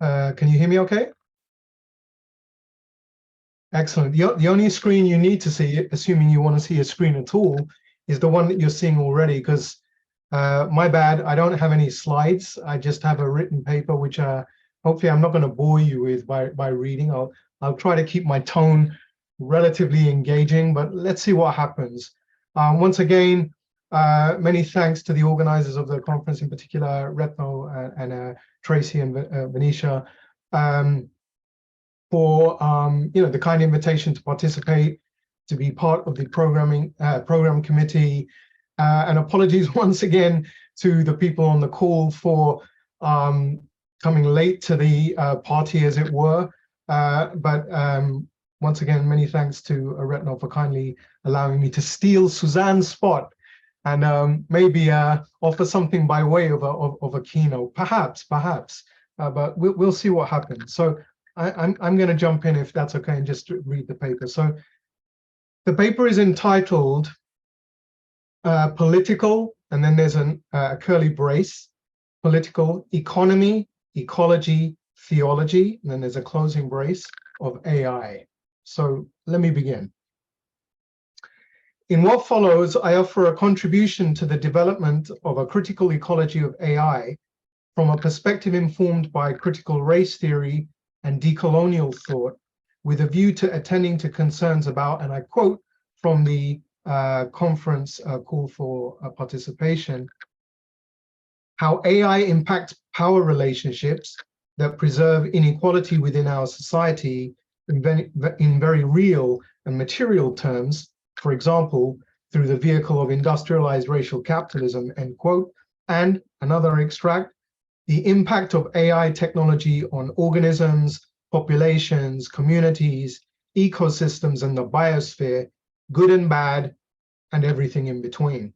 Can you hear me okay? Excellent. The only screen you need to see, assuming you want to see a screen at all, is the one that you're seeing already, because my bad, I don't have any slides. I just have a written paper, which hopefully I'm not going to bore you with by reading. I'll try to keep my tone relatively engaging, but let's see what happens. Once again, many thanks to the organizers of the conference, in particular, Retno and Tracy and Venetia, for the kind invitation to participate, to be part of the program committee, and apologies once again to the people on the call for coming late to the party, as it were. But once again, many thanks to Retno for kindly allowing me to steal Suzanne's spot and maybe offer something by way of a keynote, perhaps. But we'll see what happens. So I'm going to jump in, if that's okay, and just read the paper. So the paper is entitled Political, and then there's a curly brace, Political Economy, Ecology, Theology, and then there's a closing brace of AI. So let me begin. In what follows, I offer a contribution to the development of a critical ecology of AI from a perspective informed by critical race theory and decolonial thought, with a view to attending to concerns about, and I quote from the conference call for participation, how AI impacts power relationships that preserve inequality within our society in very real and material terms, for example, through the vehicle of industrialized racial capitalism, end quote, and another extract, the impact of AI technology on organisms, populations, communities, ecosystems, and the biosphere, good and bad, and everything in between.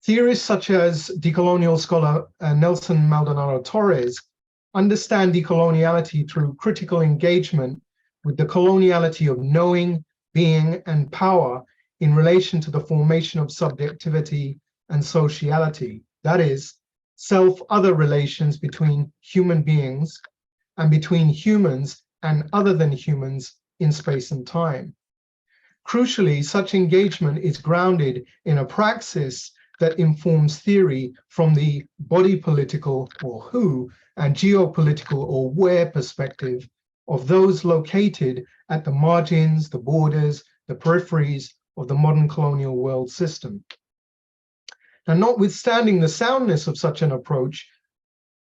Theorists such as decolonial scholar Nelson Maldonado Torres understand decoloniality through critical engagement with the coloniality of knowing, being, and power in relation to the formation of subjectivity and sociality, that is, self-other relations between human beings and between humans and other than humans in space and time. Crucially, such engagement is grounded in a praxis that informs theory from the body political, or who, and geopolitical, or where perspective of those located at the margins, the borders, the peripheries of the modern colonial world system. Now, notwithstanding the soundness of such an approach,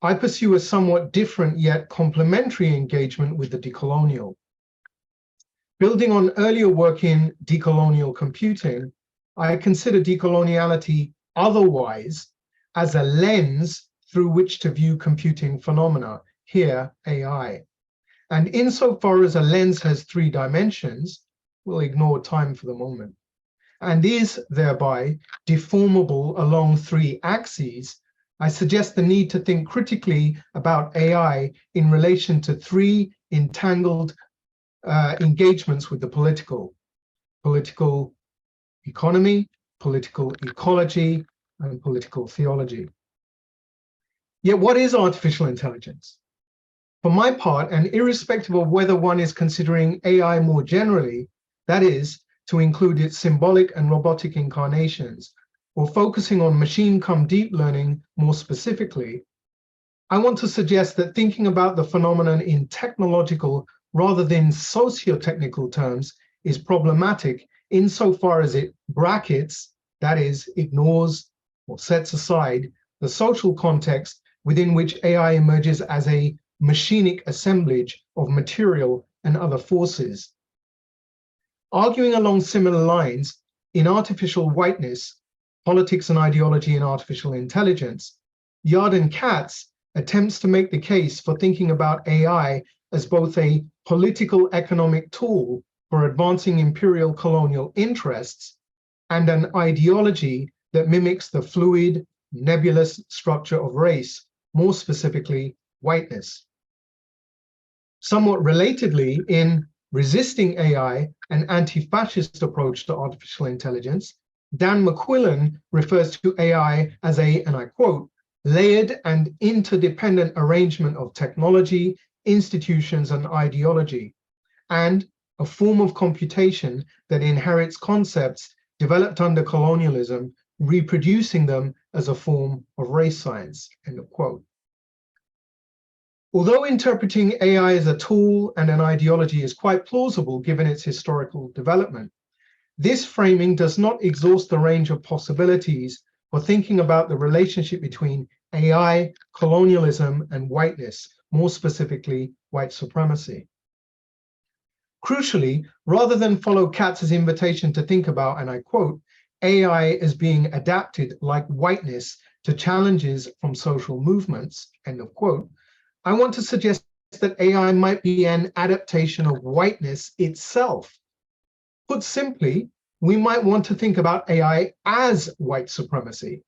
I pursue a somewhat different yet complementary engagement with the decolonial. Building on earlier work in decolonial computing, I consider decoloniality otherwise as a lens through which to view computing phenomena, here AI. And insofar as a lens has three dimensions, we'll ignore time for the moment, and is thereby deformable along three axes, I suggest the need to think critically about AI in relation to three entangled engagements with the political economy, political ecology, and political theology. Yet what is artificial intelligence? For my part, and irrespective of whether one is considering AI more generally, that is, to include its symbolic and robotic incarnations, or focusing on machine-come deep learning more specifically, I want to suggest that thinking about the phenomenon in technological rather than socio-technical terms is problematic insofar as it brackets, that is, ignores or sets aside the social context within which AI emerges as a machinic assemblage of material and other forces. Arguing along similar lines, in Artificial Whiteness, Politics and Ideology in Artificial Intelligence, Yard and Katz attempts to make the case for thinking about AI as both a political economic tool for advancing imperial colonial interests and an ideology that mimics the fluid, nebulous structure of race, more specifically, whiteness. Somewhat relatedly, in Resisting AI, an anti-fascist approach to artificial intelligence, Dan McQuillan refers to AI as a, and I quote, layered and interdependent arrangement of technology, institutions, and ideology, and a form of computation that inherits concepts developed under colonialism, reproducing them as a form of race science, end of quote. Although interpreting AI as a tool and an ideology is quite plausible given its historical development, this framing does not exhaust the range of possibilities for thinking about the relationship between AI, colonialism, and whiteness, more specifically, white supremacy. Crucially, rather than follow Katz's invitation to think about, and I quote, AI as being adapted like whiteness to challenges from social movements, end of quote, I want to suggest that AI might be an adaptation of whiteness itself. Put simply, we might want to think about AI as white supremacy.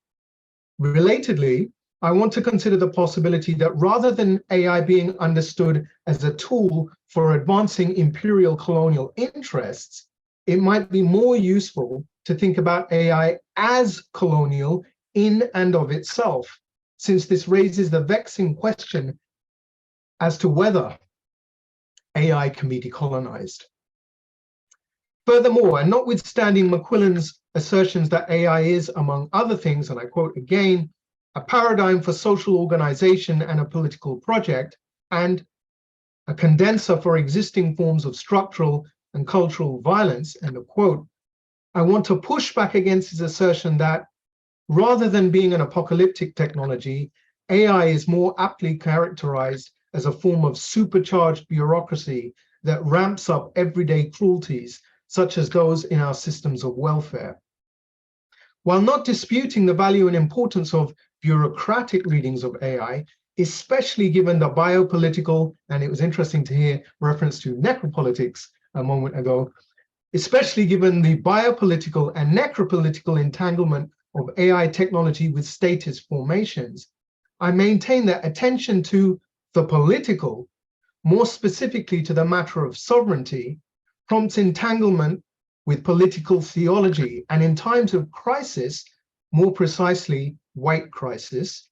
Relatedly, I want to consider the possibility that rather than AI being understood as a tool for advancing imperial colonial interests, it might be more useful to think about AI as colonial in and of itself, since this raises the vexing question as to whether AI can be decolonized. Furthermore, and notwithstanding McQuillan's assertions that AI is, among other things, and I quote again, a paradigm for social organization and a political project, and a condenser for existing forms of structural and cultural violence, end of quote, I want to push back against his assertion that rather than being an apocalyptic technology, AI is more aptly characterized as a form of supercharged bureaucracy that ramps up everyday cruelties, such as those in our systems of welfare. While not disputing the value and importance of bureaucratic readings of AI, especially given the biopolitical, and it was interesting to hear reference to necropolitics a moment ago, especially given the biopolitical and necropolitical entanglement of AI technology with statist formations, I maintain that attention to the political, more specifically to the matter of sovereignty, prompts entanglement with political theology, and in times of crisis, more precisely white crisis,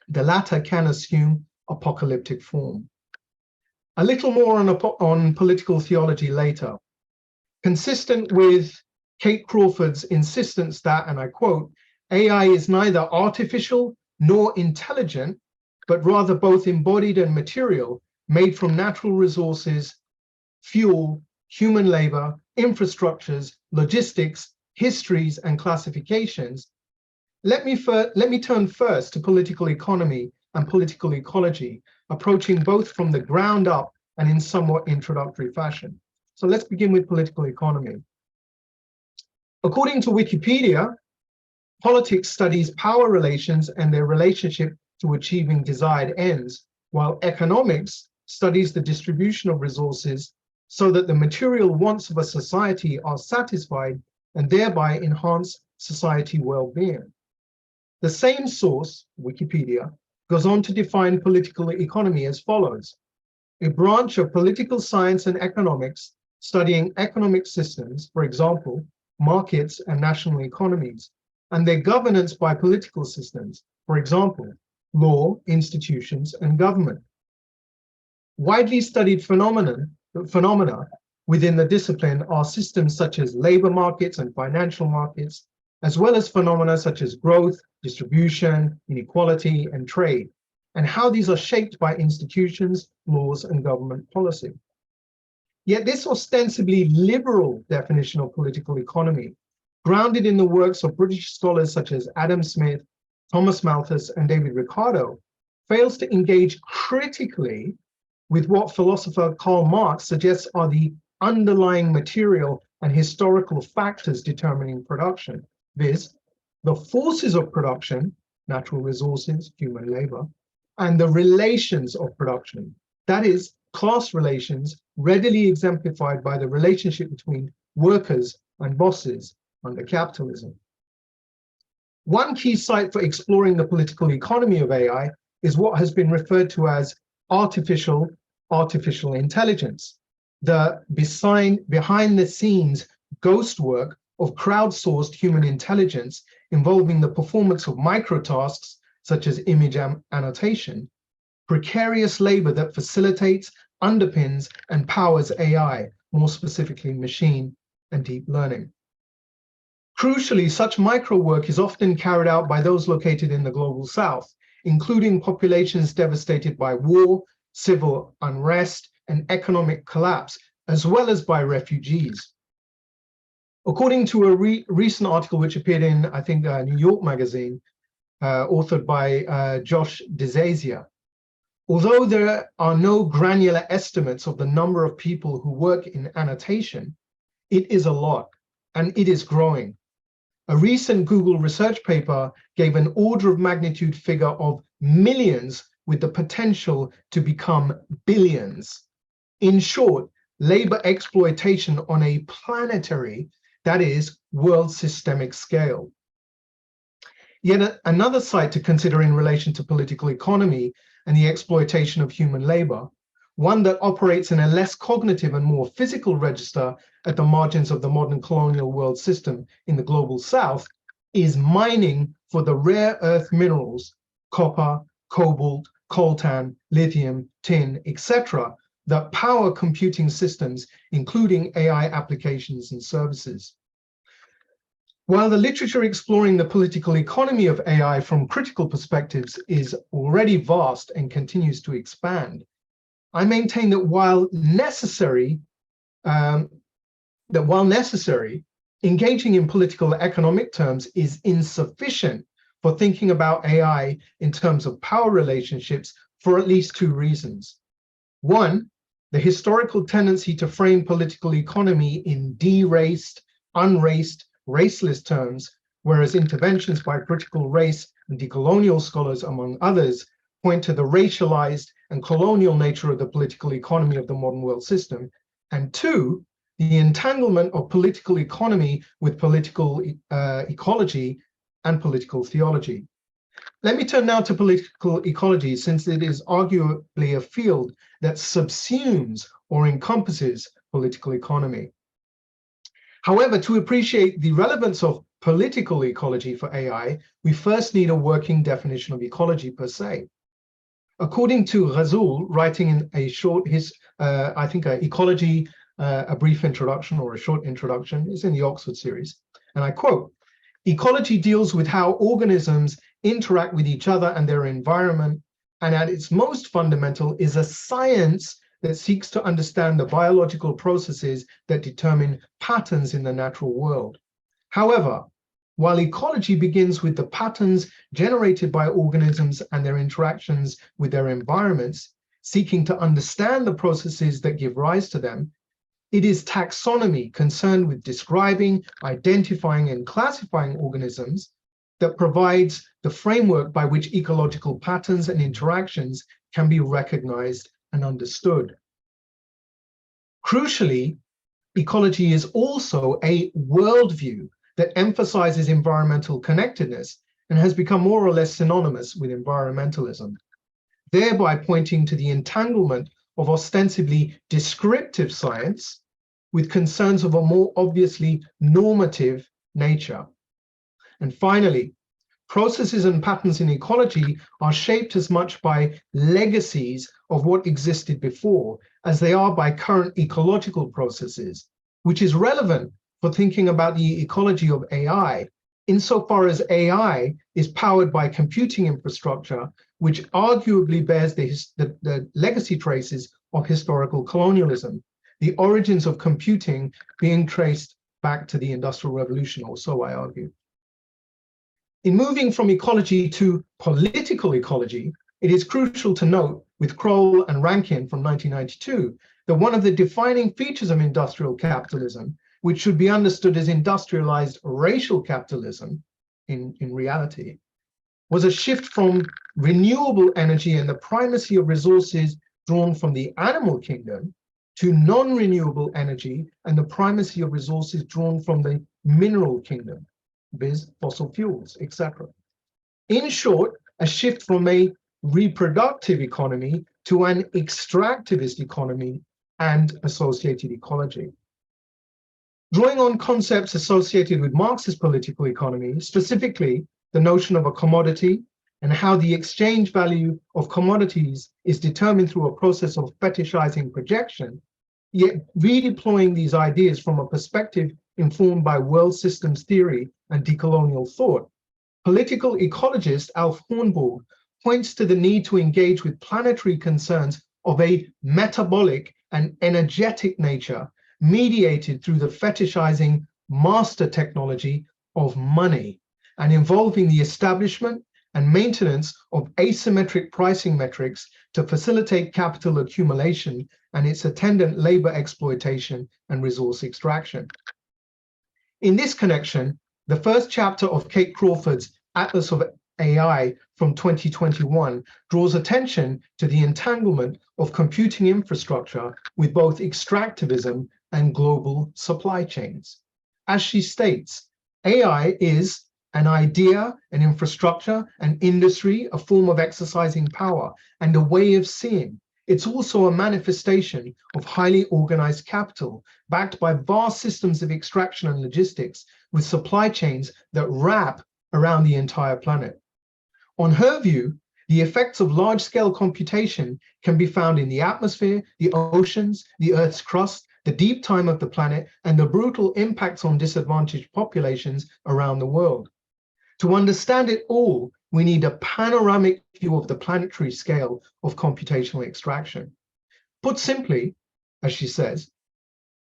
the latter can assume apocalyptic form. A little more on political theology later. Consistent with Kate Crawford's insistence that, and I quote, AI is neither artificial nor intelligent, but rather both embodied and material, made from natural resources, fuel, human labor, infrastructures, logistics, histories, and classifications. Let me turn first to political economy and political ecology, approaching both from the ground up and in somewhat introductory fashion. So let's begin with political economy. According to Wikipedia, politics studies power relations and their relationship to achieving desired ends, while economics studies the distribution of resources so that the material wants of a society are satisfied and thereby enhance society well-being. The same source, Wikipedia, goes on to define political economy as follows: a branch of political science and economics studying economic systems, for example, markets and national economies, and their governance by political systems, for example, law, institutions, and government. Widely studied phenomena within the discipline are systems such as labor markets and financial markets, as well as phenomena such as growth, distribution, inequality, and trade, and how these are shaped by institutions, laws, and government policy. Yet this ostensibly liberal definition of political economy, grounded in the works of British scholars such as Adam Smith, Thomas Malthus, and David Ricardo, fails to engage critically with what philosopher Karl Marx suggests are the underlying material and historical factors determining production, viz., the forces of production, natural resources, human labor, and the relations of production, that is, class relations readily exemplified by the relationship between workers and bosses under capitalism. One key site for exploring the political economy of AI is what has been referred to as artificial intelligence, the behind-the-scenes ghost work of crowdsourced human intelligence involving the performance of microtasks such as image annotation, precarious labor that facilitates, underpins, and powers AI, more specifically machine and deep learning. Crucially, such micro work is often carried out by those located in the global south, including populations devastated by war, civil unrest, and economic collapse, as well as by refugees. According to a recent article which appeared in, I think, New York Magazine, authored by Josh DeZazia, although there are no granular estimates of the number of people who work in annotation, it is a lot, and it is growing. A recent Google research paper gave an order of magnitude figure of millions with the potential to become billions. In short, labor exploitation on a planetary, that is, world systemic scale. Yet another site to consider in relation to political economy and the exploitation of human labor, one that operates in a less cognitive and more physical register at the margins of the modern colonial world system in the global south, is mining for the rare earth minerals, copper, cobalt, coltan, lithium, tin, etc., that power computing systems, including AI applications and services. While the literature exploring the political economy of AI from critical perspectives is already vast and continues to expand, I maintain that while necessary, engaging in political economic terms is insufficient for thinking about AI in terms of power relationships for at least two reasons. One, the historical tendency to frame political economy in deraced, unraced, raceless terms, whereas interventions by critical race and decolonial scholars, among others, point to the racialized and colonial nature of the political economy of the modern world system. And two, the entanglement of political economy with political ecology and political theology. Let me turn now to political ecology, since it is arguably a field that subsumes or encompasses political economy. However, to appreciate the relevance of political ecology for AI, we first need a working definition of ecology per se. According to Ghazul, writing in a short, Ecology, a brief introduction or a short introduction, is in the Oxford series, and I quote, "Ecology deals with how organisms interact with each other and their environment, and at its most fundamental is a science that seeks to understand the biological processes that determine patterns in the natural world. However, while ecology begins with the patterns generated by organisms and their interactions with their environments, seeking to understand the processes that give rise to them, it is taxonomy concerned with describing, identifying, and classifying organisms that provides the framework by which ecological patterns and interactions can be recognized and understood." Crucially, ecology is also a worldview that emphasizes environmental connectedness and has become more or less synonymous with environmentalism, thereby pointing to the entanglement of ostensibly descriptive science with concerns of a more obviously normative nature. And finally, processes and patterns in ecology are shaped as much by legacies of what existed before as they are by current ecological processes, which is relevant for thinking about the ecology of AI, insofar as AI is powered by computing infrastructure, which arguably bears the legacy traces of historical colonialism, the origins of computing being traced back to the Industrial Revolution, or so I argue. In moving from ecology to political ecology, it is crucial to note, with Kroll and Rankin from 1992, that one of the defining features of industrial capitalism, which should be understood as industrialized racial capitalism in reality, was a shift from renewable energy and the primacy of resources drawn from the animal kingdom to non-renewable energy and the primacy of resources drawn from the mineral kingdom, viz. Fossil fuels, etc. In short, a shift from a reproductive economy to an extractivist economy and associated ecology. Drawing on concepts associated with Marxist political economy, specifically the notion of a commodity, and how the exchange value of commodities is determined through a process of fetishizing projection, yet redeploying these ideas from a perspective informed by world systems theory and decolonial thought, political ecologist Alf Hornborg points to the need to engage with planetary concerns of a metabolic and energetic nature mediated through the fetishizing master technology of money and involving the establishment and maintenance of asymmetric pricing metrics to facilitate capital accumulation and its attendant labor exploitation and resource extraction. In this connection, the first chapter of Kate Crawford's Atlas of AI from 2021 draws attention to the entanglement of computing infrastructure with both extractivism and global supply chains. As she states, AI is an idea, an infrastructure, an industry, a form of exercising power, and a way of seeing. It's also a manifestation of highly organized capital, backed by vast systems of extraction and logistics, with supply chains that wrap around the entire planet. On her view, the effects of large-scale computation can be found in the atmosphere, the oceans, the Earth's crust, the deep time of the planet, and the brutal impacts on disadvantaged populations around the world. To understand it all, we need a panoramic view of the planetary scale of computational extraction. Put simply, as she says,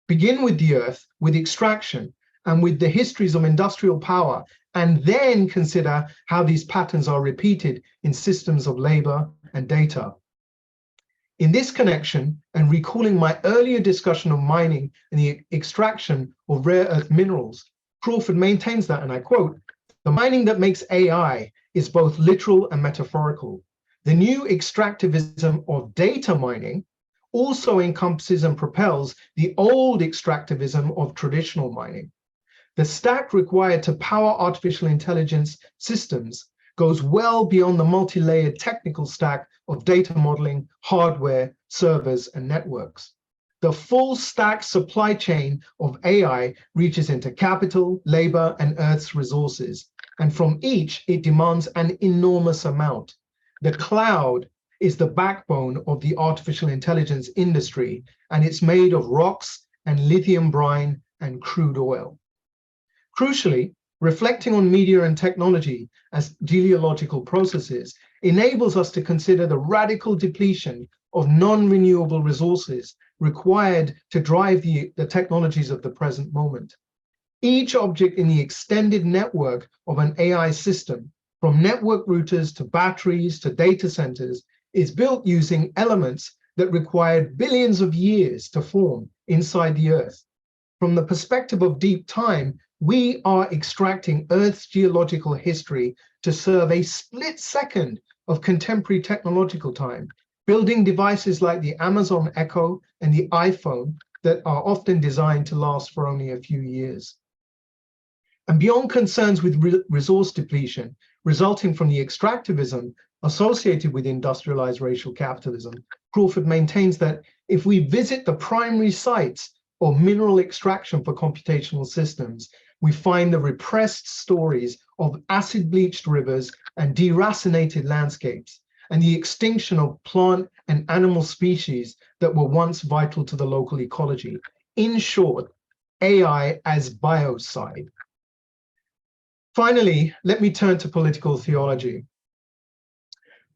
begin with the Earth, with extraction, and with the histories of industrial power, and then consider how these patterns are repeated in systems of labor and data. In this connection, and recalling my earlier discussion of mining and the extraction of rare earth minerals, Crawford maintains that, and I quote, "The mining that makes AI is both literal and metaphorical. The new extractivism of data mining also encompasses and propels the old extractivism of traditional mining. The stack required to power artificial intelligence systems goes well beyond the multi-layered technical stack of data modeling, hardware, servers, and networks. The full stack supply chain of AI reaches into capital, labor, and Earth's resources, and from each, it demands an enormous amount. The cloud is the backbone of the artificial intelligence industry, and it's made of rocks and lithium brine and crude oil." Crucially, reflecting on media and technology as teleological processes enables us to consider the radical depletion of non-renewable resources required to drive the technologies of the present moment. Each object in the extended network of an AI system, from network routers to batteries to data centers, is built using elements that required billions of years to form inside the Earth. From the perspective of deep time, we are extracting Earth's geological history to serve a split second of contemporary technological time, building devices like the Amazon Echo and the iPhone that are often designed to last for only a few years. And beyond concerns with resource depletion resulting from the extractivism associated with industrialized racial capitalism, Crawford maintains that if we visit the primary sites of mineral extraction for computational systems, we find the repressed stories of acid-bleached rivers and deracinated landscapes, and the extinction of plant and animal species that were once vital to the local ecology. In short, AI as biocide. Finally, let me turn to political theology.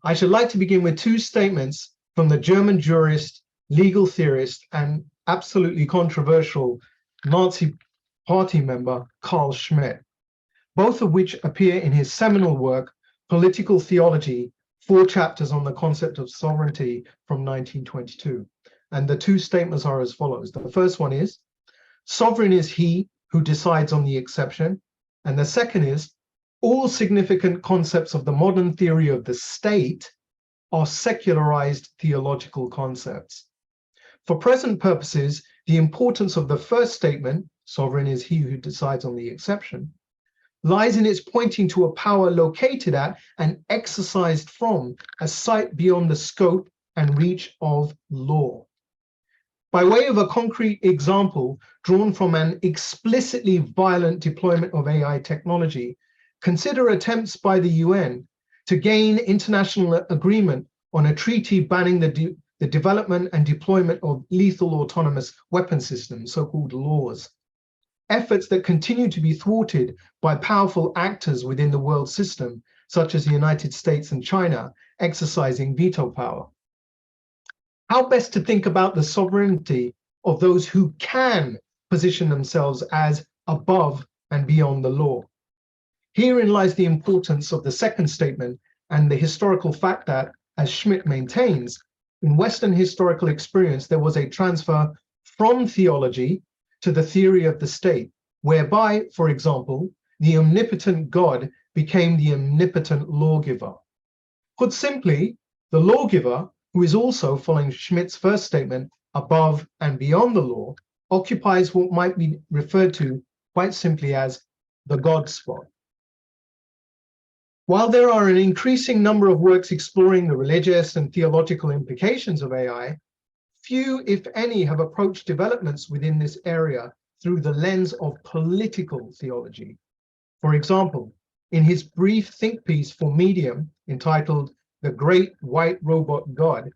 I should like to begin with two statements from the German jurist, legal theorist, and absolutely controversial Nazi Party member Carl Schmitt, both of which appear in his seminal work, Political Theology, 4 chapters on the concept of sovereignty from 1922. And the two statements are as follows. The first one is, sovereign is he who decides on the exception. And the second is, all significant concepts of the modern theory of the state are secularized theological concepts. For present purposes, the importance of the first statement, sovereign is he who decides on the exception, lies in its pointing to a power located at and exercised from a site beyond the scope and reach of law. By way of a concrete example drawn from an explicitly violent deployment of AI technology, consider attempts by the UN to gain international agreement on a treaty banning the development and deployment of lethal autonomous weapon systems, so-called laws. Efforts that continue to be thwarted by powerful actors within the world system, such as the United States and China, exercising veto power. How best to think about the sovereignty of those who can position themselves as above and beyond the law? Herein lies the importance of the second statement and the historical fact that, as Schmidt maintains, in Western historical experience, there was a transfer from theology to the theory of the state, whereby, for example, the omnipotent God became the omnipotent lawgiver. Put simply, the lawgiver, who is also, following Schmidt's first statement, above and beyond the law, occupies what might be referred to quite simply as the God spot. While there are an increasing number of works exploring the religious and theological implications of AI, few, if any, have approached developments within this area through the lens of political theology. For example, in his brief think piece for Medium entitled The Great White Robot God,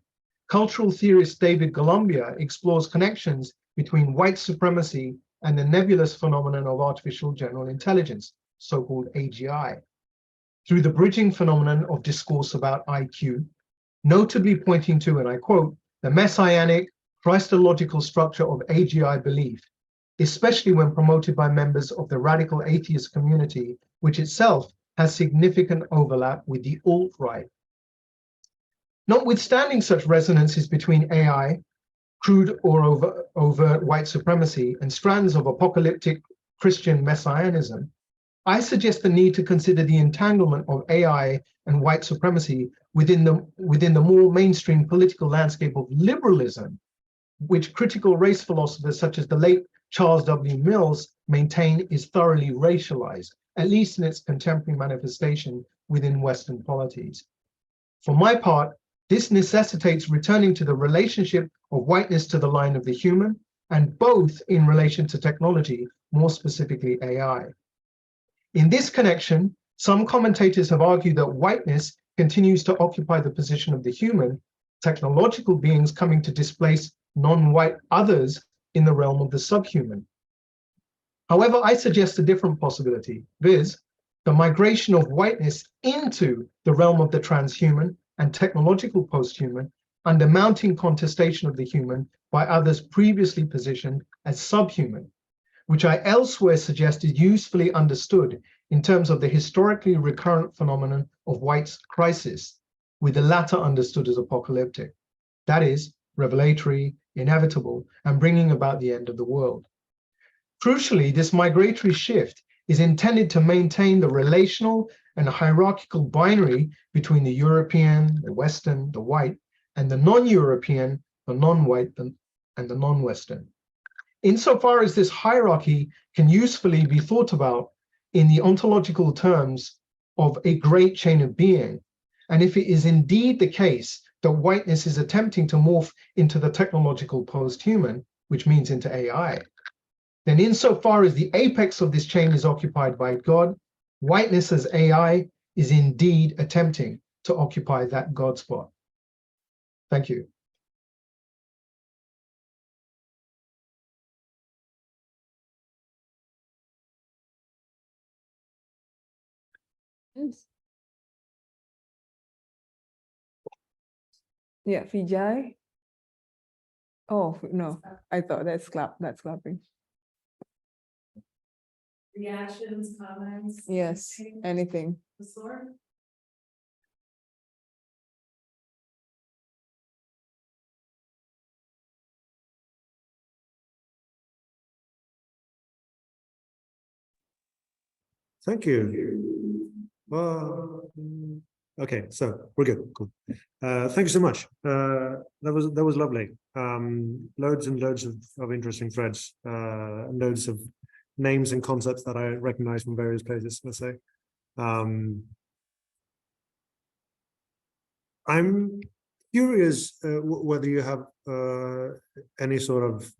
cultural theorist David Columbia explores connections between white supremacy and the nebulous phenomenon of artificial general intelligence, so-called AGI, through the bridging phenomenon of discourse about IQ, notably pointing to, and I quote, the messianic, Christological structure of AGI belief, especially when promoted by members of the radical atheist community, which itself has significant overlap with the alt-right. Notwithstanding such resonances between AI, crude or overt white supremacy, and strands of apocalyptic Christian messianism, I suggest the need to consider the entanglement of AI and white supremacy within the more mainstream political landscape of liberalism, which critical race philosophers such as the late Charles W. Mills maintain is thoroughly racialized, at least in its contemporary manifestation within Western polities. For my part, this necessitates returning to the relationship of whiteness to the line of the human, and both in relation to technology, more specifically AI. In this connection, some commentators have argued that whiteness continues to occupy the position of the human, technological beings coming to displace non-white others in the realm of the subhuman. However, I suggest a different possibility, viz., the migration of whiteness into the realm of the transhuman and technological posthuman under mounting contestation of the human by others previously positioned as subhuman, which I elsewhere suggest is usefully understood in terms of the historically recurrent phenomenon of white's crisis, with the latter understood as apocalyptic, that is, revelatory, inevitable, and bringing about the end of the world. Crucially, this migratory shift is intended to maintain the relational and hierarchical binary between the European, the Western, the white, and the non-European, the non-white, and the non-Western. Insofar as this hierarchy can usefully be thought about in the ontological terms of a great chain of being, and if it is indeed the case that whiteness is attempting to morph into the technological post-human, which means into AI, then insofar as the apex of this chain is occupied by God, whiteness as AI is indeed attempting to occupy that God spot. Thank you. Yeah, Vijay. Oh, no, I thought that's clapping. Reactions, comments? Yes, anything. The sort? Thank you. Well, okay, so we're good. Cool. Thank you so much. That was lovely. Loads and loads of interesting threads. Loads of names and concepts that I recognize from various places. Let's say. I'm curious whether you have any sort of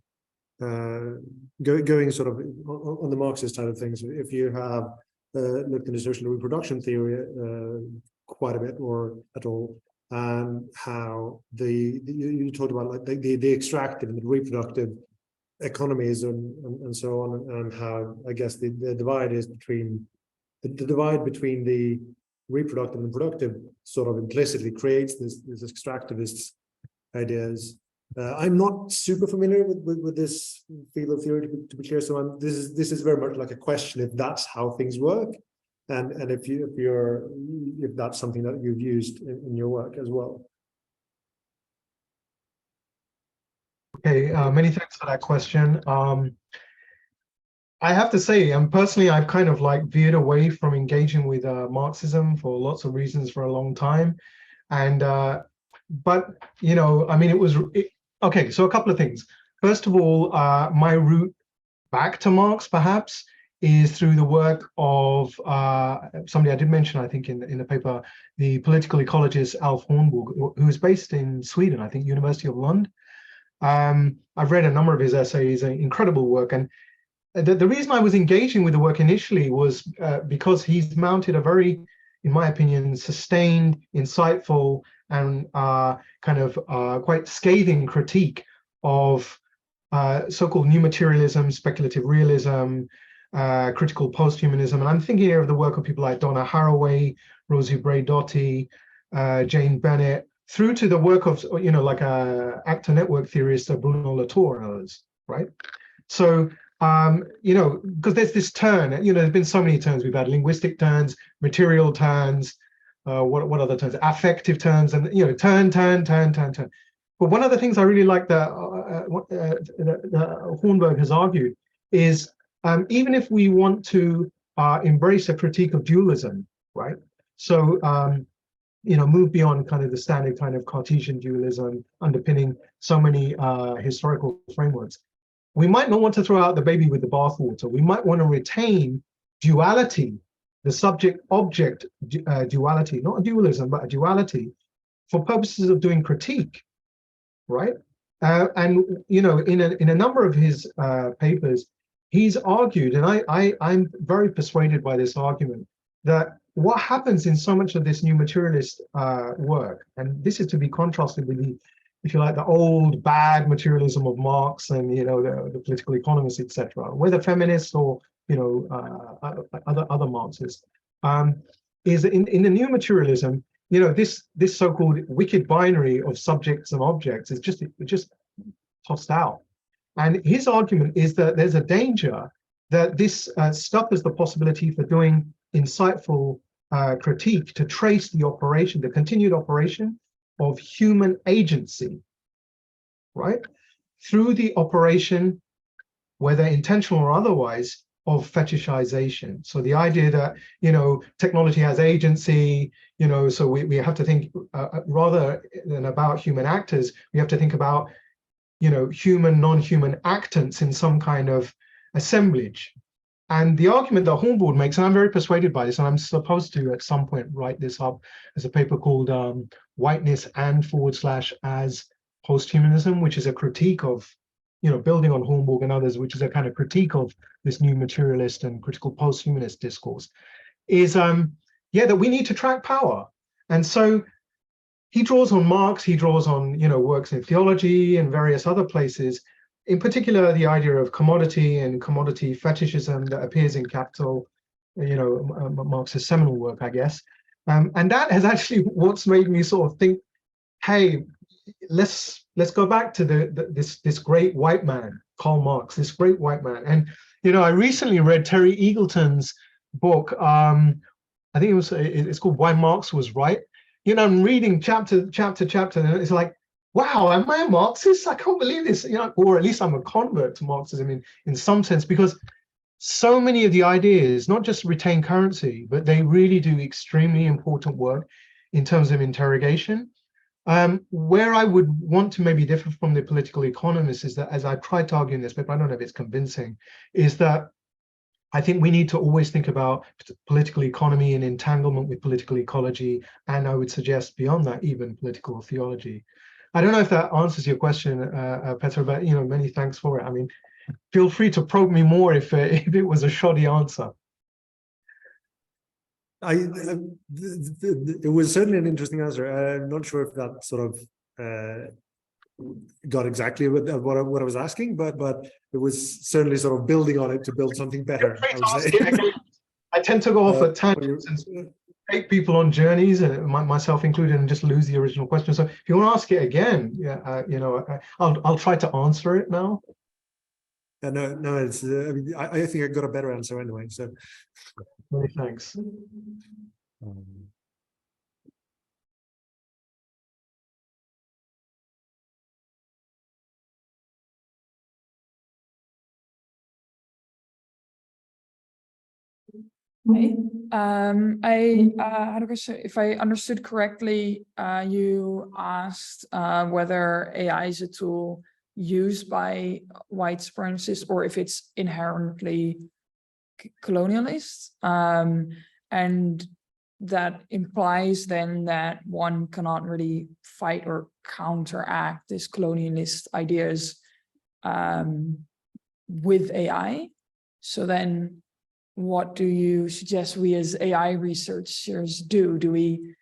going sort of on the Marxist side of things. If you have looked into social reproduction theory quite a bit or at all, and how you talked about like the extractive and the reproductive economies and so on, and how I guess the divide is between the divide between the reproductive and productive sort of implicitly creates this extractivist ideas. I'm not super familiar with this field of theory, to be clear. So this is very much like a question if that's how things work, and if that's something that you've used in your work as well. Okay, many thanks for that question. I have to say, personally, I've kind of like veered away from engaging with Marxism for lots of reasons for a long time, and but you know, I mean, okay. So a couple of things. First of all, my route back to Marx perhaps is through the work of somebody I did mention, I think in the paper, the political ecologist Alf Hornborg, who is based in Sweden, I think University of Lund. I've read a number of his essays, incredible work, and the reason I was engaging with the work initially was because he's mounted a very, in my opinion, sustained, insightful, and kind of quite scathing critique of so-called new materialism, speculative realism, critical posthumanism. And I'm thinking here of the work of people like Donna Haraway, Rosie Braidotti, Jane Bennett, through to the work of, you know, like actor network theorist Bruno Latour and others, right? So, you know, because there's this turn, you know, there's been so many turns. We've had linguistic turns, material turns, what other turns? Affective turns, and, you know, turn. But one of the things I really like that Hornberg has argued is even if we want to embrace a critique of dualism, right? So, you know, move beyond kind of the standard kind of Cartesian dualism underpinning so many historical frameworks. We might not want to throw out the baby with the bathwater. We might want to retain duality, the subject-object duality, not a dualism, but a duality for purposes of doing critique, right? And, you know, in a number of his papers, he's argued, and I'm very persuaded by this argument, that what happens in so much of this new materialist work, and this is to be contrasted with the, if you like, the old bad materialism of Marx and, you know, the political economists, etc., whether feminists or, you know, other Marxists, is in the new materialism, you know, this so-called wicked binary of subjects and objects is just tossed out. And his argument is that there's a danger that this stuff is the possibility for doing insightful critique to trace the operation, the continued operation of human agency, right? Through the operation, whether intentional or otherwise, of fetishization. So the idea that, you know, technology has agency, you know, so we have to think rather than about human actors, we have to think about, you know, human, non-human actants in some kind of assemblage. And the argument that Hornborg makes, and I'm very persuaded by this, and I'm supposed to at some point write this up as a paper called Whiteness and / as Posthumanism, which is a critique of, you know, building on Hornborg and others, which is a kind of critique of this new materialist and critical posthumanist discourse, is, yeah, that we need to track power. And so he draws on Marx, he draws on, you know, works in theology and various other places, in particular, the idea of commodity and commodity fetishism that appears in Capital, you know, Marx's seminal work, I guess. And that has actually what's made me sort of think, hey, let's go back to this great white man, Karl Marx, this great white man. And, you know, I recently read Terry Eagleton's book. I think it's called Why Marx Was Right. You know, I'm reading chapter, and it's like, wow, am I a Marxist? I can't believe this, you know, or at least I'm a convert to Marxism in some sense, because so many of the ideas not just retain currency, but they really do extremely important work in terms of interrogation. Where I would want to maybe differ from the political economists is that, as I tried to argue in this paper, I don't know if it's convincing, is that I think we need to always think about political economy in entanglement with political ecology, and I would suggest beyond that, even political theology. I don't know if that answers your question, Petra, but, you know, many thanks for it. I mean, feel free to probe me more if it was a shoddy answer. It was certainly an interesting answer. I'm not sure if that sort of got exactly what I was asking, but it was certainly sort of building on it to build something better, I would say. I tend to go off at tangents and take people on journeys, and myself included, and just lose the original question. So if you want to ask it again, yeah, you know, I'll try to answer it now. No, it's. I mean, I think I got a better answer anyway. So, Many thanks. I had a question. If I understood correctly, you asked whether AI is a tool used by white supremacists or if it's inherently colonialist. And that implies then that one cannot really fight or counteract these colonialist ideas with AI. So then what do you suggest we as AI researchers do? Do we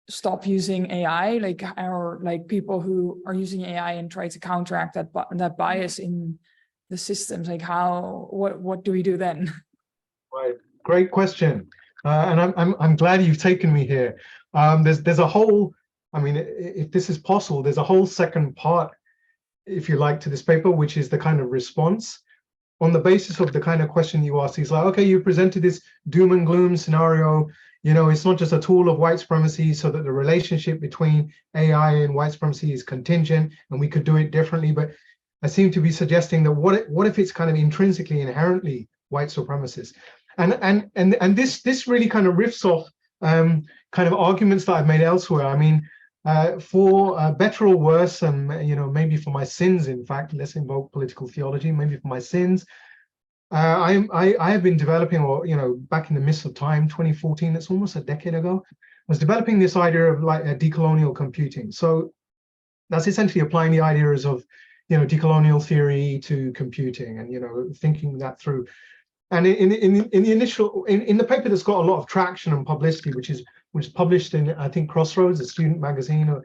stop using AI, or people who are using AI and try to counteract that bias in the systems? Like what do we do then? Right, great question, and I'm glad you've taken me here. There's a whole, I mean, if this is possible, there's a whole second part, if you like, to this paper, which is the kind of response on the basis of the kind of question you asked. He's like, okay, you presented this doom and gloom scenario. You know, it's not just a tool of white supremacy, so that the relationship between AI and white supremacy is contingent, and we could do it differently. But I seem to be suggesting that what if it's kind of intrinsically, inherently white supremacist? And this really kind of riffs off kind of arguments that I've made elsewhere. I mean, for better or worse, and you know, maybe for my sins, in fact, let's invoke political theology, maybe for my sins, I have been developing, or you know, back in the midst of time, 2014, that's almost a decade ago, I was developing this idea of like decolonial computing. So that's essentially applying the ideas of, you know, decolonial theory to computing, and you know, thinking that through. And in the initial, in the paper that's got a lot of traction and publicity, which is published in, I think, Crossroads, a student magazine,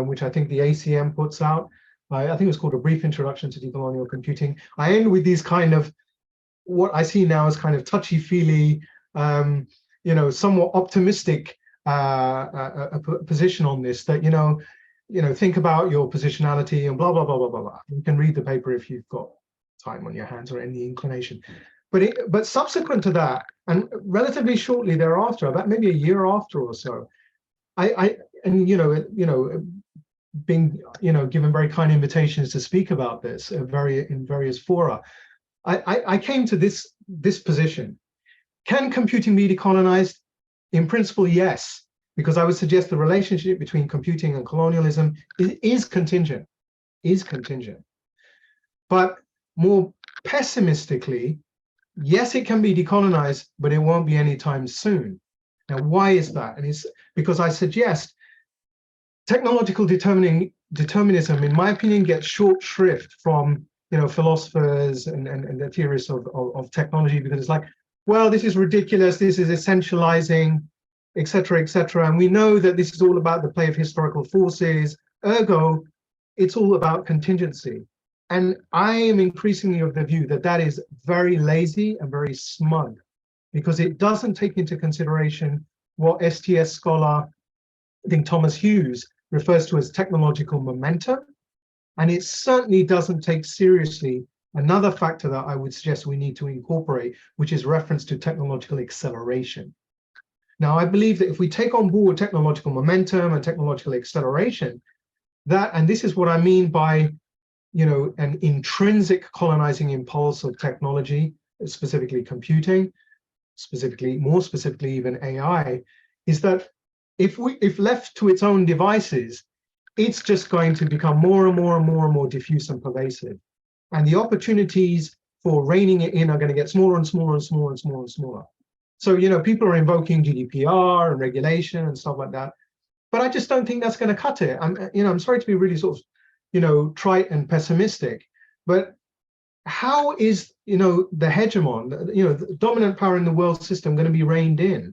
which I think the ACM puts out. I think it was called A Brief Introduction to Decolonial Computing. I end with these kind of, what I see now as kind of touchy-feely, you know, somewhat optimistic position on this, that, you know, think about your positionality and blah, blah, blah, blah, blah, blah. You can read the paper if you've got time on your hands or any inclination. But subsequent to that, and relatively shortly thereafter, about maybe a year after or so, being given very kind invitations to speak about this in various fora, I came to this position. Can computing be decolonized? In principle, yes, because I would suggest the relationship between computing and colonialism is contingent. But more pessimistically, yes, it can be decolonized, but it won't be anytime soon. Now, why is that? And it's because I suggest technological determinism, in my opinion, gets short shrift from, you know, philosophers and the theorists of technology, because it's like, well, this is ridiculous, this is essentializing, etc., etc. And we know that this is all about the play of historical forces, ergo, it's all about contingency. And I am increasingly of the view that that is very lazy and very smug, because it doesn't take into consideration what STS scholar, I think Thomas Hughes, refers to as technological momentum. And it certainly doesn't take seriously another factor that I would suggest we need to incorporate, which is reference to technological acceleration. Now, I believe that if we take on board technological momentum and technological acceleration, that, and this is what I mean by, you know, an intrinsic colonizing impulse of technology, specifically computing, more specifically even AI, is that if left to its own devices, it's just going to become more and more and more and more diffuse and pervasive. And the opportunities for reining it in are going to get smaller and smaller and smaller and smaller and smaller. So, you know, people are invoking GDPR and regulation and stuff like that, but I just don't think that's going to cut it. I'm sorry to be really sort of, you know, trite and pessimistic, but how is, you know, the hegemon, you know, the dominant power in the world system going to be reined in?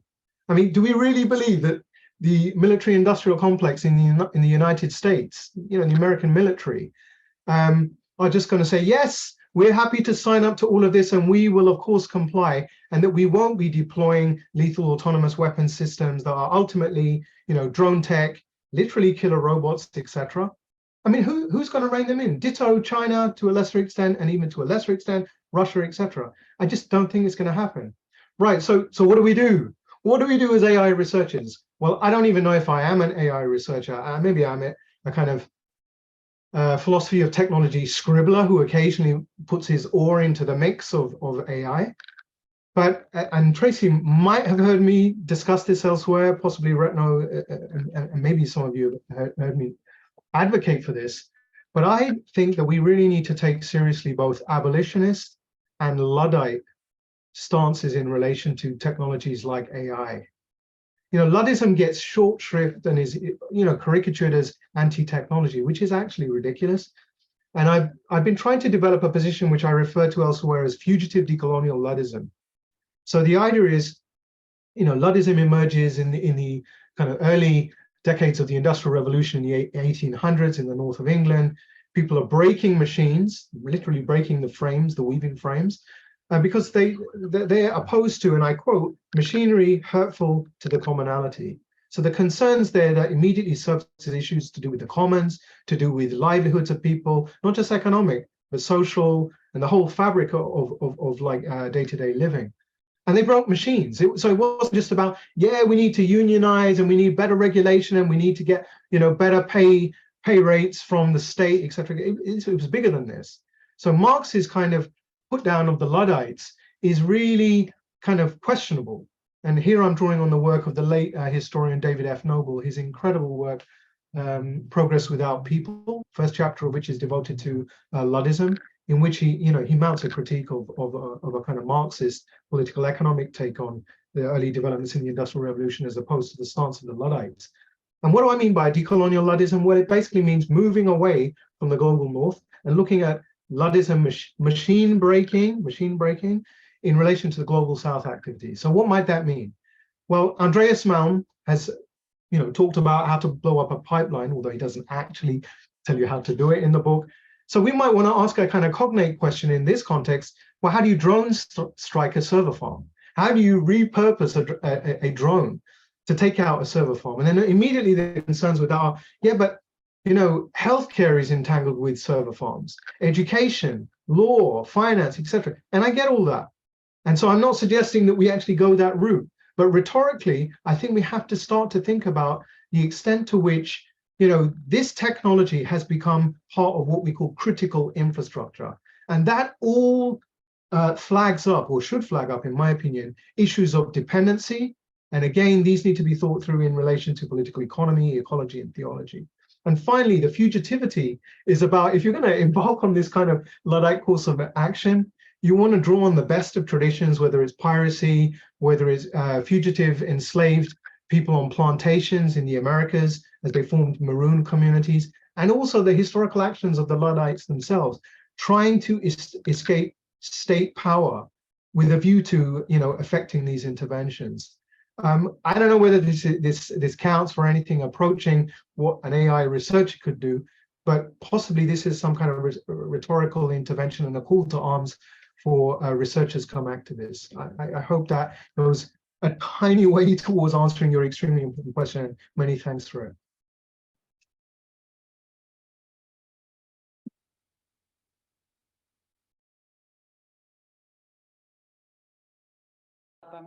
I mean, do we really believe that the military-industrial complex in the United States, the American military, are just going to say, yes, we're happy to sign up to all of this, and we will, of course, comply, and that we won't be deploying lethal autonomous weapon systems that are ultimately, drone tech, literally killer robots, etc. I mean, who's going to rein them in? Ditto China to a lesser extent, and even to a lesser extent, Russia, etc. I just don't think it's going to happen. Right. So what do we do? What do we do as AI researchers? Well, I don't even know if I am an AI researcher. Maybe I'm a kind of philosophy of technology scribbler who occasionally puts his oar into the mix of AI. But, and Tracy might have heard me discuss this elsewhere, possibly Retno, and maybe some of you have heard me advocate for this. But I think that we really need to take seriously both abolitionist and Luddite stances in relation to technologies like AI. Luddism gets short shrift and is, caricatured as anti-technology, which is actually ridiculous. And I've been trying to develop a position which I refer to elsewhere as fugitive decolonial Luddism. So the idea is, Luddism emerges in the kind of early decades of the Industrial Revolution in the 1800s in the north of England. People are breaking machines, literally breaking the frames, the weaving frames, because they're opposed to, and I quote, machinery hurtful to the commonality. So the concerns there that immediately surface issues to do with the commons, to do with livelihoods of people, not just economic, but social, and the whole fabric of like day-to-day living. And they broke machines. So it wasn't just about, yeah, we need to unionize and we need better regulation and we need to get, better pay rates from the state, etc. It was bigger than this. So Marx's kind of put down of the Luddites is really kind of questionable. And here I'm drawing on the work of the late historian David F. Noble, his incredible work, Progress Without People, first chapter of which is devoted to Luddism, in which he mounts a critique of a kind of Marxist political economic take on the early developments in the Industrial Revolution as opposed to the stance of the Luddites. And what do I mean by decolonial Luddism? Well, it basically means moving away from the global north and looking at Luddism machine breaking in relation to the global south activities. So what might that mean? Well, Andreas Malm has talked about how to blow up a pipeline, although he doesn't actually tell you how to do it in the book. So we might want to ask a kind of cognate question in this context. Well, how do you drone strike a server farm? How do you repurpose a drone to take out a server farm? And then immediately the concerns with that are, yeah, but healthcare is entangled with server farms, education, law, finance, etc. And I get all that. And so I'm not suggesting that we actually go that route, but rhetorically, I think we have to start to think about the extent to which, this technology has become part of what we call critical infrastructure. And that all flags up, or should flag up, in my opinion, issues of dependency. And again, these need to be thought through in relation to political economy, ecology, and theology. And finally, the fugitivity is about, if you're going to embark on this kind of Luddite course of action, you want to draw on the best of traditions, whether it's piracy, whether it's fugitive enslaved people on plantations in the Americas as they formed maroon communities, and also the historical actions of the Luddites themselves, trying to escape state power with a view to, affecting these interventions. I don't know whether this counts for anything approaching what an AI researcher could do, but possibly this is some kind of rhetorical intervention and a call to arms for researchers come activists. I hope that goes a tiny way towards answering your extremely important question. Many thanks for it.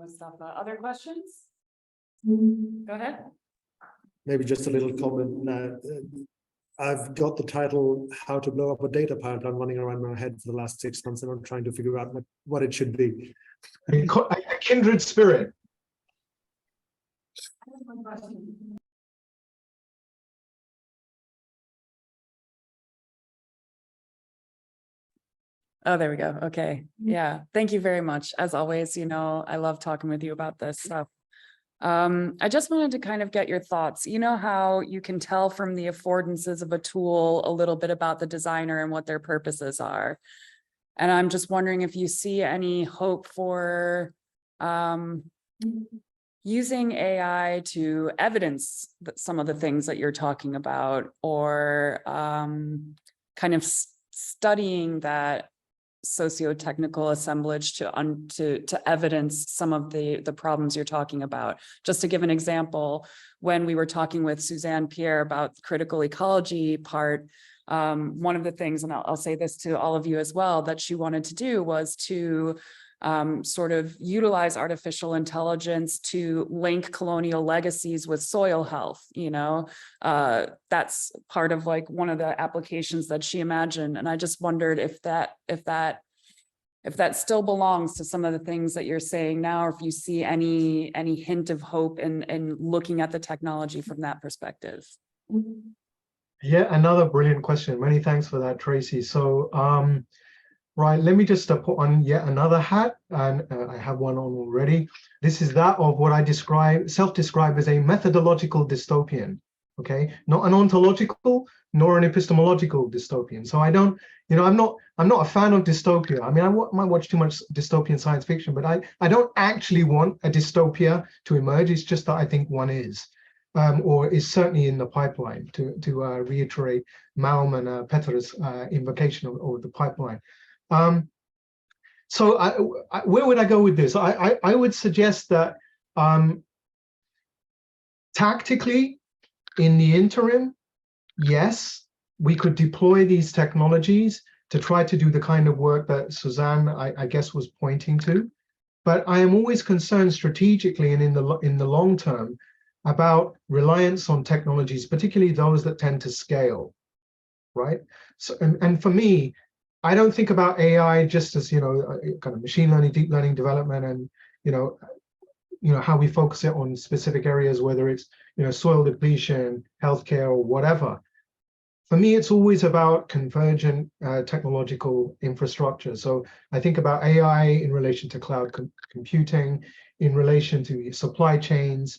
Mustafa. Other questions? Go ahead. Maybe just a little comment. I've got the title "How to Blow Up a Data Pipeline" running around my head for the last 6 months, and I'm trying to figure out what it should be. A kindred spirit. Oh, there we go. Okay. Yeah. Thank you very much. As always, I love talking with you about this stuff. I just wanted to kind of get your thoughts. You know how you can tell from the affordances of a tool a little bit about the designer and what their purposes are. And I'm just wondering if you see any hope for using AI to evidence some of the things that you're talking about, or kind of studying that socio-technical assemblage to evidence some of the problems you're talking about. Just to give an example, when we were talking with Suzanne Pierre about the critical ecology part, one of the things, and I'll say this to all of you as well, that she wanted to do was to sort of utilize artificial intelligence to link colonial legacies with soil health. You know, that's part of like one of the applications that she imagined. And I just wondered if that still belongs to some of the things that you're saying now, or if you see any hint of hope in looking at the technology from that perspective. Yeah, another brilliant question. Many thanks for that, Tracy. So, right, let me just put on yet another hat, and I have one on already. This is that of what I self-describe as a methodological dystopian, okay? Not an ontological, nor an epistemological dystopian. So I don't, you know, I'm not a fan of dystopia. I mean, I might watch too much dystopian science fiction, but I don't actually want a dystopia to emerge. It's just that I think one is. Or is certainly in the pipeline, to reiterate Malm and Peter's invocation of the pipeline. So where would I go with this? I would suggest that tactically, in the interim, yes, we could deploy these technologies to try to do the kind of work that Suzanne, I guess, was pointing to. But I am always concerned strategically and in the long term about reliance on technologies, particularly those that tend to scale, right? So, and for me, I don't think about AI just as, you know, kind of machine learning, deep learning development, and, you know, how we focus it on specific areas, whether it's, you know, soil depletion, healthcare, or whatever. For me, it's always about convergent technological infrastructure. So I think about AI in relation to cloud computing, in relation to supply chains,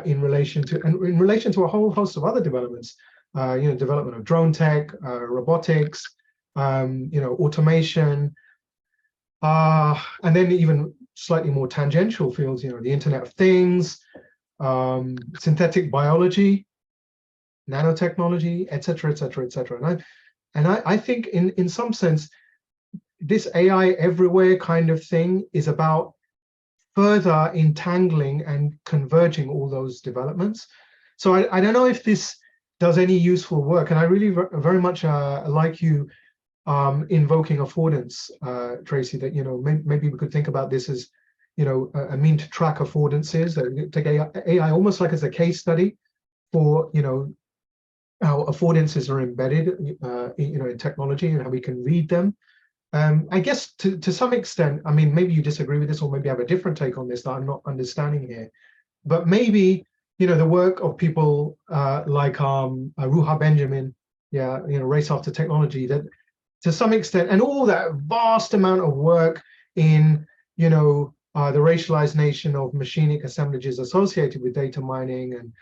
in relation to a whole host of other developments, you know, development of drone tech, robotics, you know, automation, and then even slightly more tangential fields, you know, the Internet of Things, synthetic biology, nanotechnology, et cetera, et cetera, et cetera. And I think in some sense, this AI everywhere kind of thing is about further entangling and converging all those developments. So I don't know if this does any useful work, and I really very much like you invoking affordance, Tracy, that, you know, maybe we could think about this as, you know, a mean to track affordances, take AI almost like as a case study for, you know, how affordances are embedded, you know, in technology and how we can read them. I guess to some extent, I mean, maybe you disagree with this, or maybe have a different take on this that I'm not understanding here. But maybe, you know, the work of people like Ruha Benjamin, yeah, you know, Race After Technology, that to some extent, and all that vast amount of work in, you know, the racialized nation of machinic assemblages associated with data mining and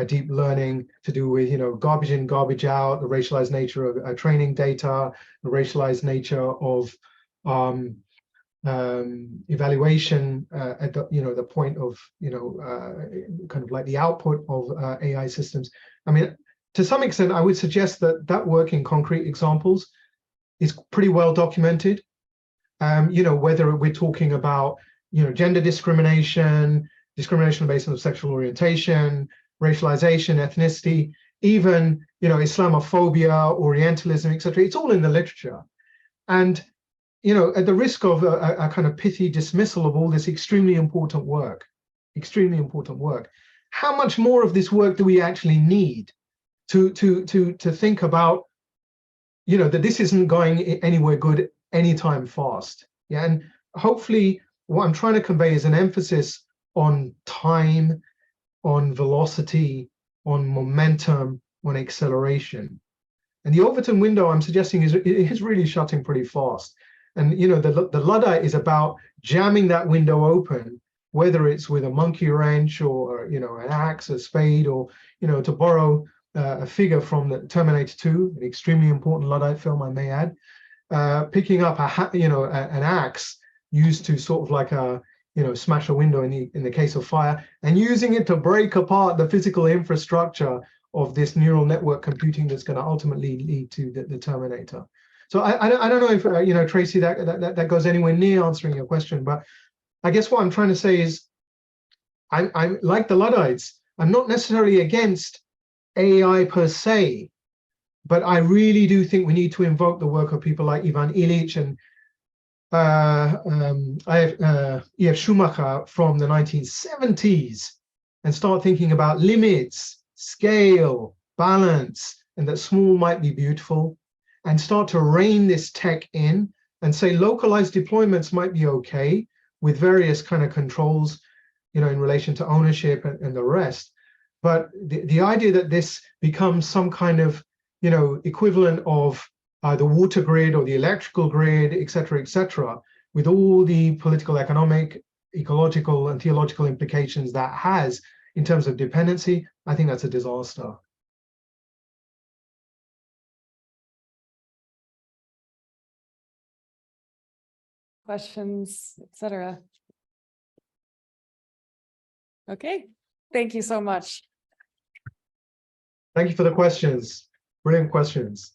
deep learning to do with, you know, garbage in, garbage out, the racialized nature of training data, the racialized nature of evaluation at the, you know, the point of, you know, kind of like the output of AI systems. I mean, to some extent, I would suggest that work in concrete examples is pretty well documented. You know, whether we're talking about, you know, gender discrimination based on sexual orientation, racialization, ethnicity, even, you know, Islamophobia, Orientalism, etc. It's all in the literature. And, you know, at the risk of a kind of pithy dismissal of all this extremely important work, how much more of this work do we actually need to think about, you know, that this isn't going anywhere good anytime fast? Yeah, and hopefully what I'm trying to convey is an emphasis on time, on velocity, on momentum, on acceleration. And the Overton window I'm suggesting is really shutting pretty fast. And, you know, the Luddite is about jamming that window open, whether it's with a monkey wrench or, you know, an axe, a spade, or, you know, to borrow a figure from the Terminator 2, an extremely important Luddite film, I may add, picking up an axe used to sort of like smash a window in the case of fire, and using it to break apart the physical infrastructure of this neural network computing that's going to ultimately lead to the Terminator. So I don't know if Tracy, that goes anywhere near answering your question, but I guess what I'm trying to say is I'm like the Luddites. I'm not necessarily against AI per se, but I really do think we need to invoke the work of people like Ivan Illich and E.F. Schumacher from the 1970s and start thinking about limits, scale, balance, and that small might be beautiful, and start to rein this tech in and say localized deployments might be okay with various kind of controls, in relation to ownership and the rest. But the idea that this becomes some kind of, equivalent of the water grid or the electrical grid, et cetera, with all the political, economic, ecological, and theological implications that has in terms of dependency, I think that's a disaster. Questions, etc. Okay, thank you so much. Thank you for the questions. Brilliant questions.